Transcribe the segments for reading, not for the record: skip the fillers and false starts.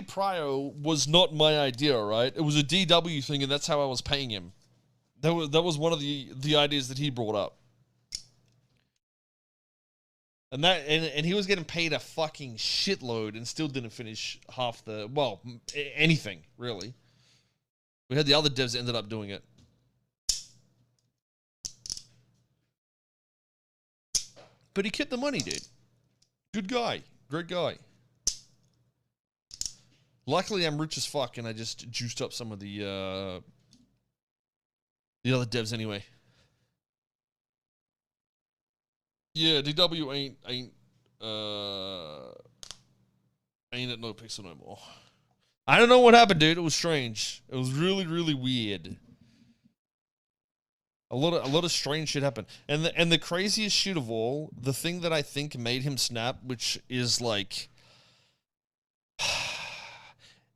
Prio was not my idea, right? It was a DW thing, and that's how I was paying him. That was one of the ideas that he brought up. And he was getting paid a fucking shitload and still didn't finish half the, well, anything, really. We had the other devs that ended up doing it. But he kept the money, dude. Good guy. Great guy. Luckily, I'm rich as fuck, and I just juiced up some of the other devs anyway. Yeah, DW ain't at NoPixel no more. I don't know what happened, dude. It was strange. It was really, really weird. A lot of strange shit happened. And the craziest shit of all, the thing that I think made him snap, which is like,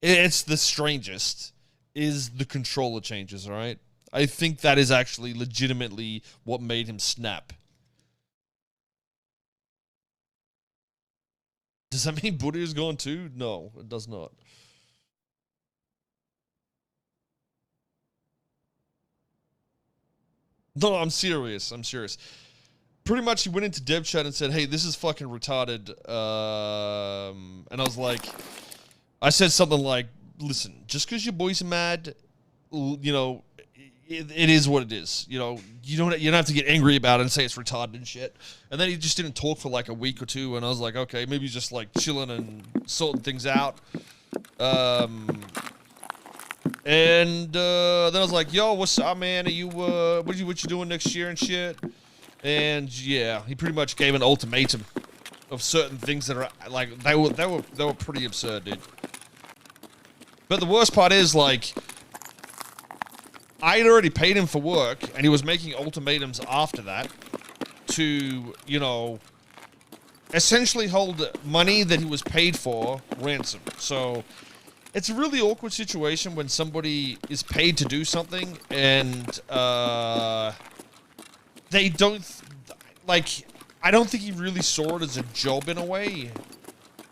it's the strangest, is the controller changes, all right? I think that is actually legitimately what made him snap. Does that mean Buddy is gone too? No, it does not. No, I'm serious. I'm serious. Pretty much he went into dev chat and said, hey, this is fucking retarded. And I was like, I said something like, listen, just because your boys are mad, you know, it is what it is. You know, you don't have to get angry about it and say it's retarded and shit. And then he just didn't talk for like a week or two, and I was like, okay, maybe he's just like chilling and sorting things out. And then I was like, yo, what's up, man? Are you what you doing next year and shit? And yeah, he pretty much gave an ultimatum of certain things that are like they were pretty absurd, dude. But the worst part is, like, I had already paid him for work, and he was making ultimatums after that to, you know, essentially hold money that he was paid for ransom. So it's a really awkward situation when somebody is paid to do something and they don't, like, I don't think he really saw it as a job in a way.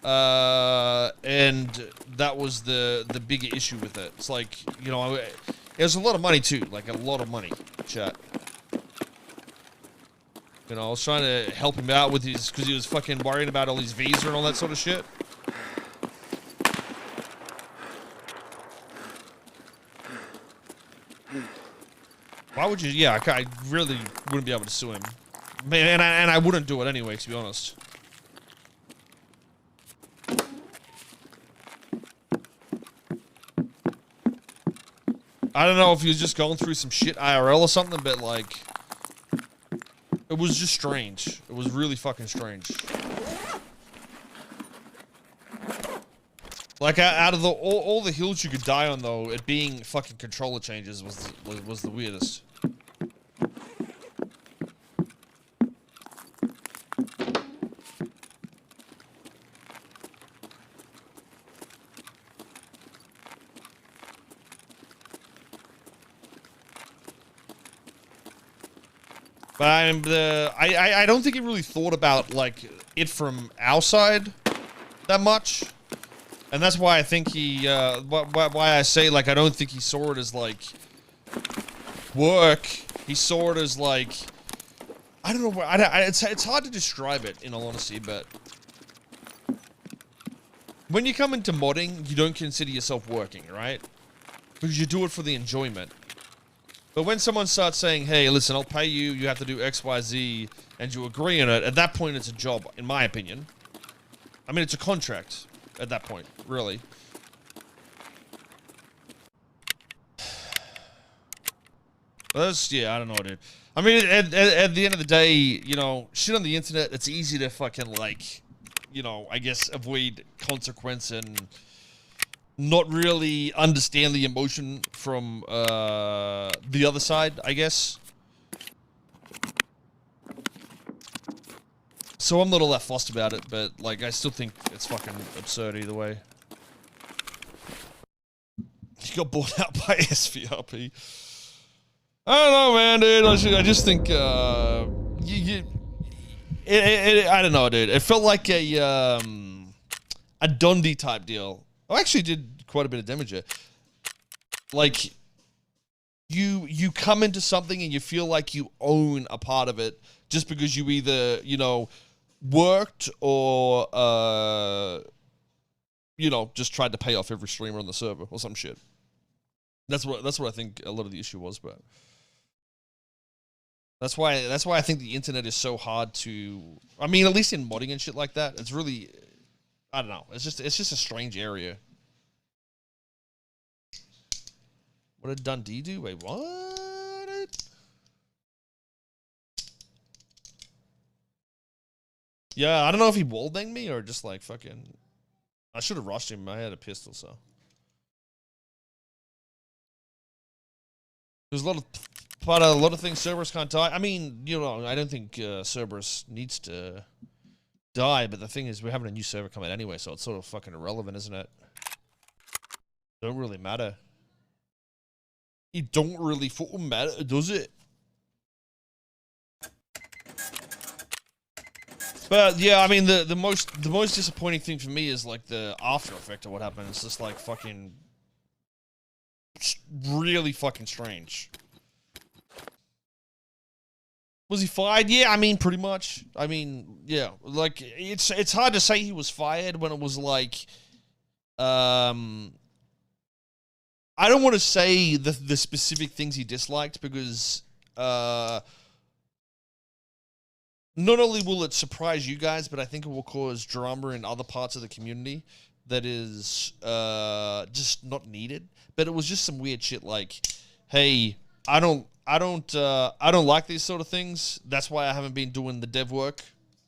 And that was the bigger issue with it. It's like, you know, it was a lot of money too, like a lot of money, chat. You know, I was trying to help him out with his, because he was fucking worrying about all his visa and all that sort of shit. Why would you? Yeah, I really wouldn't be able to sue him. Man, and I wouldn't do it anyway, to be honest. I don't know if he was just going through some shit IRL or something, but like, it was just strange. It was really fucking strange. Like, out of all the hills you could die on, though, it being fucking controller changes was the weirdest. But I don't think he really thought about, like, it from our side that much. And that's why I think he, why I say, like, I don't think he saw it as, like, work. He saw it as, like, I don't know, it's hard to describe it, in all honesty, but when you come into modding, you don't consider yourself working, right? Because you do it for the enjoyment. But when someone starts saying, hey, listen, I'll pay you, you have to do X, Y, Z, and you agree on it, at that point it's a job, in my opinion. I mean, it's a contract at that point, really. Well, that's, yeah, I don't know, dude. I mean, at the end of the day, you know, shit on the internet, it's easy to fucking, like, you know, I guess avoid consequence and not really understand the emotion from the other side, I guess. So I'm not all that fussed about it, but, like, I still think it's fucking absurd either way. You got bought out by SVRP. I don't know, man, dude. I just think, I don't know, dude. It felt like a Dundee type deal. I actually did quite a bit of damage there. Like, you come into something and you feel like you own a part of it just because you either, you know, worked or, you know, just tried to pay off every streamer on the server or some shit. That's what I think a lot of the issue was, but that's why I think the internet is so hard to. I mean, at least in modding and shit like that, it's really, I don't know. It's just a strange area. What did Dundee do? Wait, what? Yeah, I don't know if he wall banged me or just like fucking. I should have rushed him. I had a pistol, so. There's a lot of things Cerberus can't die. I mean, you know, I don't think Cerberus needs to die, but the thing is, we're having a new server come out anyway, so it's sort of fucking irrelevant, isn't it? Don't really matter. It don't really fucking matter, does it? But yeah, I mean, the most disappointing thing for me is like the after effect of what happened. It's just like fucking really fucking strange. Was he fired? Yeah, I mean, pretty much. I mean, yeah, like it's hard to say he was fired when it was like, I don't want to say the specific things he disliked because, not only will it surprise you guys, but I think it will cause drama in other parts of the community that is just not needed. But it was just some weird shit like, hey, I don't like these sort of things. That's why I haven't been doing the dev work.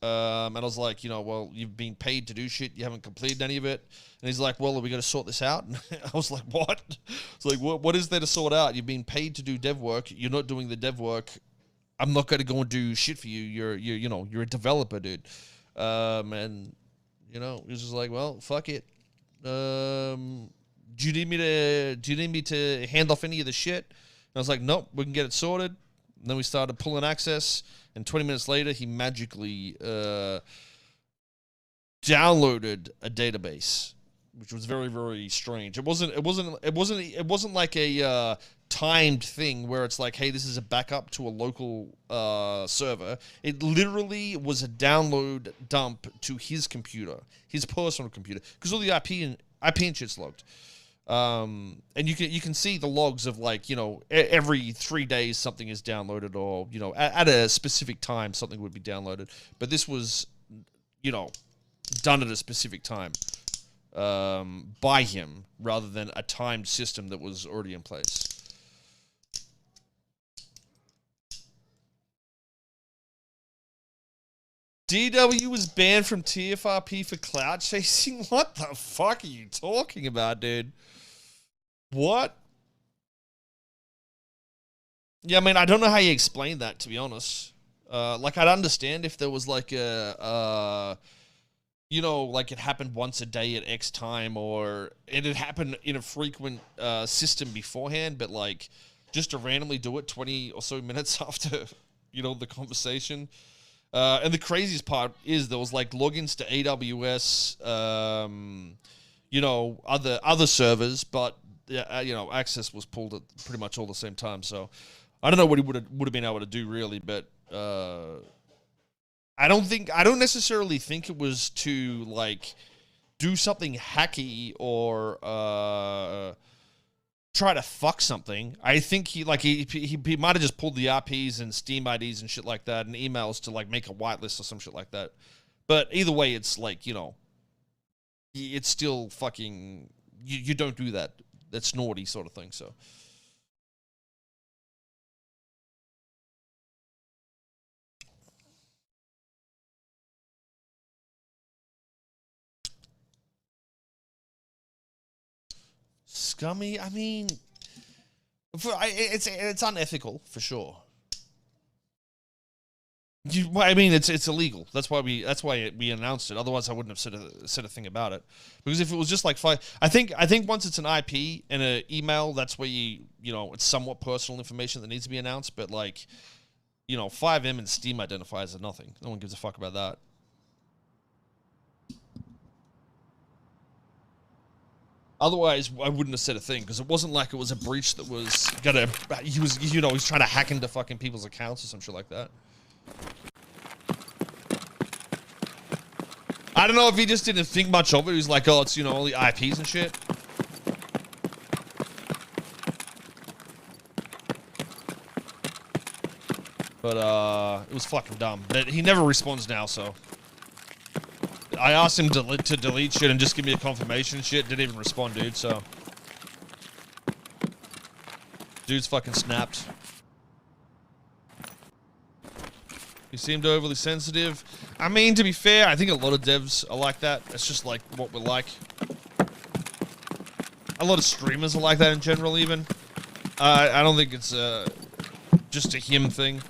And I was like, you know, well, you've been paid to do shit. You haven't completed any of it. And he's like, well, are we going to sort this out? And I was like, what? It's like, what is there to sort out? You've been paid to do dev work. You're not doing the dev work. I'm not going to go and do shit for you. You're a developer, dude. And you know, he was just like, well, fuck it. Do you need me to hand off any of the shit? And I was like, nope, we can get it sorted. And then we started pulling access, and 20 minutes later, he magically downloaded a database, which was very, very strange. It wasn't like a timed thing where it's like, hey, this is a backup to a local server. It literally was a download dump to his computer, his personal computer, because all the IP and shit's logged. And you can see the logs of like, you know, every 3 days something is downloaded, or, you know, at a specific time something would be downloaded. But this was, you know, done at a specific time by him rather than a timed system that was already in place. DW was banned from TFRP for cloud chasing? What the fuck are you talking about, dude? What? Yeah, I mean, I don't know how you explain that, to be honest. Like, I'd understand if there was like you know, like it happened once a day at X time, or it had happened in a frequent system beforehand, but like just to randomly do it 20 or so minutes after, you know, the conversation. And the craziest part is there was like logins to AWS, you know, other servers, but you know, access was pulled at pretty much all the same time. So I don't know what he would have been able to do really, but I don't necessarily think it was to like do something hacky or try to fuck something. I think he might have just pulled the RPs and Steam IDs and shit like that and emails to like make a whitelist or some shit like that. But either way, it's like, you know, it's still fucking, you don't do that. That's naughty sort of thing. So scummy. I mean, it's unethical for sure. I mean, it's illegal. That's why we announced it. Otherwise, I wouldn't have said a thing about it. Because if it was just like I think once it's an IP and an email, that's where you know, it's somewhat personal information that needs to be announced. But like, you know, 5M and Steam identifiers are nothing. No one gives a fuck about that. Otherwise, I wouldn't have said a thing, because it wasn't like it was a breach that was gonna... He was, you know, he's trying to hack into fucking people's accounts or some shit like that. I don't know if he just didn't think much of it. He was like, oh, it's, you know, all the IPs and shit. But, it was fucking dumb. But he never responds now, so... I asked him to delete shit and just give me a confirmation shit. Didn't even respond, dude, so... Dude's fucking snapped. He seemed overly sensitive. I mean, to be fair, I think a lot of devs are like that. It's just like what we're like. A lot of streamers are like that in general, even. I don't think it's just a him thing.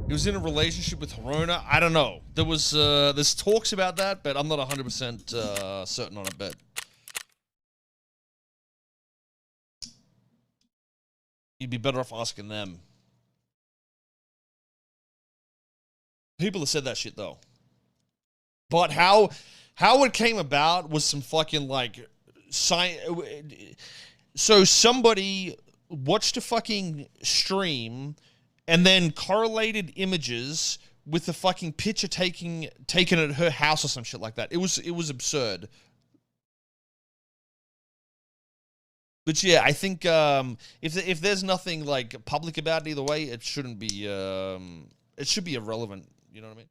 He was in a relationship with Corona. I don't know. There was there's talks about that, but I'm not 100% certain on it. But you'd be better off asking them. People have said that shit though. But how it came about was some fucking like so somebody watched a fucking stream and then correlated images with the fucking picture taken at her house or some shit like that. It was absurd. But yeah, I think if there's nothing like public about it either way, it shouldn't be it should be irrelevant. You know what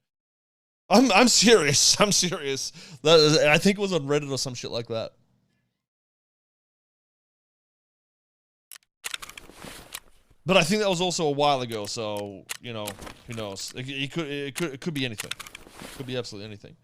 I mean? I'm serious. I'm serious. I think it was on Reddit or some shit like that. But I think that was also a while ago, so, you know, who knows? It could be anything. It could be absolutely anything.